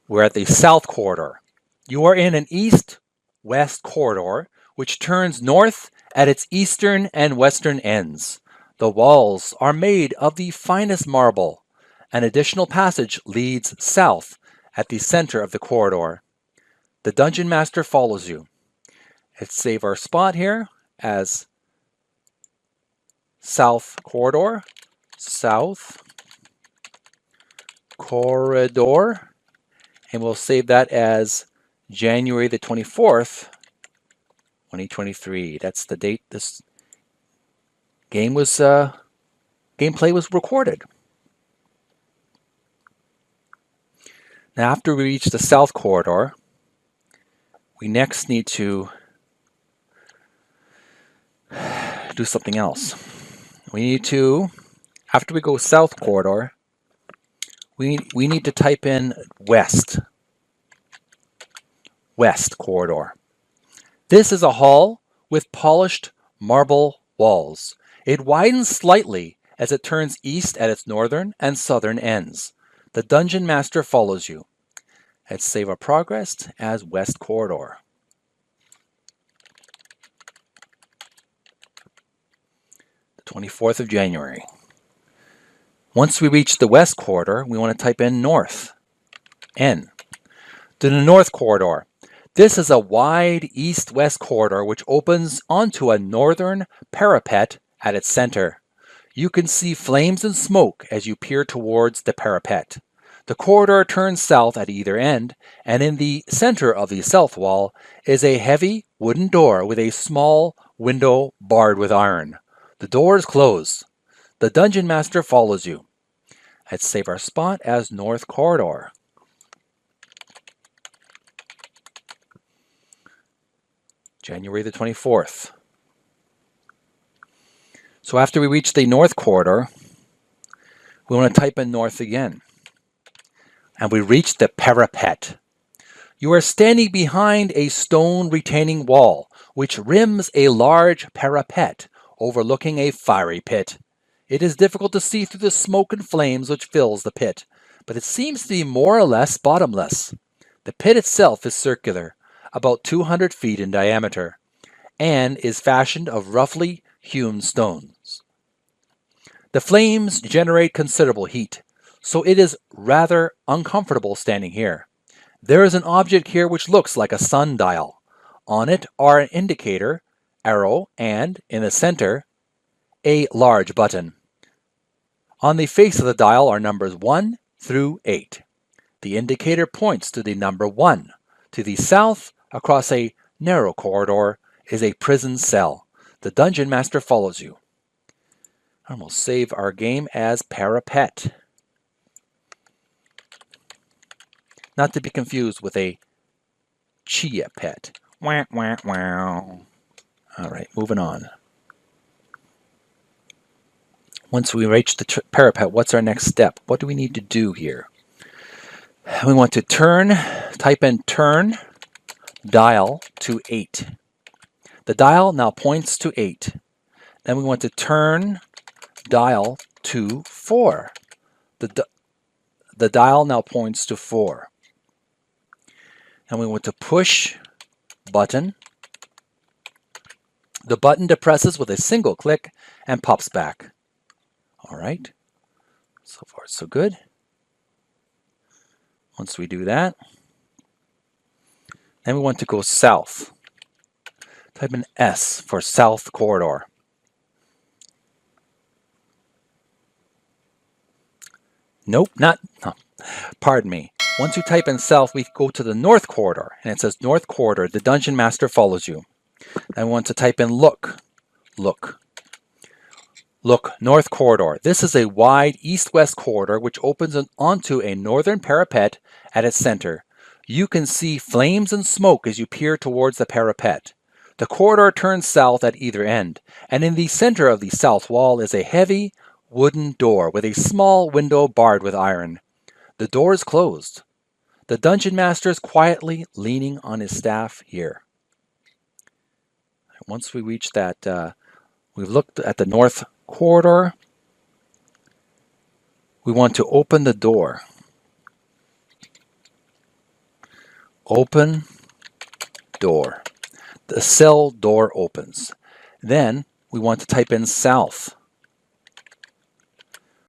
We're at the south corridor. You are in an east-west corridor, which turns north at its eastern and western ends. The walls are made of the finest marble. An additional passage leads south at the center of the corridor. The dungeon master follows you. Let's save our spot here as south corridor, south corridor, and we'll save that as January the 24th, 2023. That's the date this game was gameplay was recorded. Now, after we reach the south corridor, we next need to do something else. We need to, after we go south corridor, we need to type in west corridor. This is a hall with polished marble walls. It widens slightly as it turns east at its northern and southern ends. The dungeon master follows you. Let's save our progress as west corridor. The 24th of January. Once we reach the west corridor, we want to type in north, N. To the north corridor. This is a wide east-west corridor which opens onto a northern parapet at its center. You can see flames and smoke as you peer towards the parapet. The corridor turns south at either end, and in the center of the south wall is a heavy wooden door with a small window barred with iron. The door is closed. The dungeon master follows you. Let's save our spot as north corridor. January the 24th. So after we reach the north corridor, we want to type in north again. And we reach the parapet. You are standing behind a stone retaining wall, which rims a large parapet overlooking a fiery pit. It is difficult to see through the smoke and flames which fills the pit, but it seems to be more or less bottomless. The pit itself is circular, about 200 feet in diameter, and is fashioned of roughly hewn stones. The flames generate considerable heat, so it is rather uncomfortable standing here. There is an object here which looks like a sundial. On it are an indicator, arrow, and, in the center, a large button. On the face of the dial are numbers 1 through 8. The indicator points to the number 1. To the south, across a narrow corridor, is a prison cell. The dungeon master follows you. And we'll save our game as Parapet. Not to be confused with a chia pet. Wah, wah, wah. All right, moving on. Once we reach the parapet, what's our next step? What do we need to do here? We want to type in turn dial to 8. The dial now points to 8. Then we want to turn dial to 4. The dial now points to 4. And we want to push button. The button depresses with a single click and pops back. All right, so far so good. Once we do that, then we want to go south. Type in S for south corridor. Nope, pardon me. Once you type in south, we go to the north corridor, and it says north corridor. The dungeon master follows you. Then we want to type in look, north corridor. This is a wide east-west corridor which opens onto a northern parapet at its center. You can see flames and smoke as you peer towards the parapet. The corridor turns south at either end, and in the center of the south wall is a heavy wooden door with a small window barred with iron. The door is closed. The dungeon master is quietly leaning on his staff here. Once we reach that, we've looked at the north corridor. We want to open the door. Open door. The cell door opens. Then we want to type in south.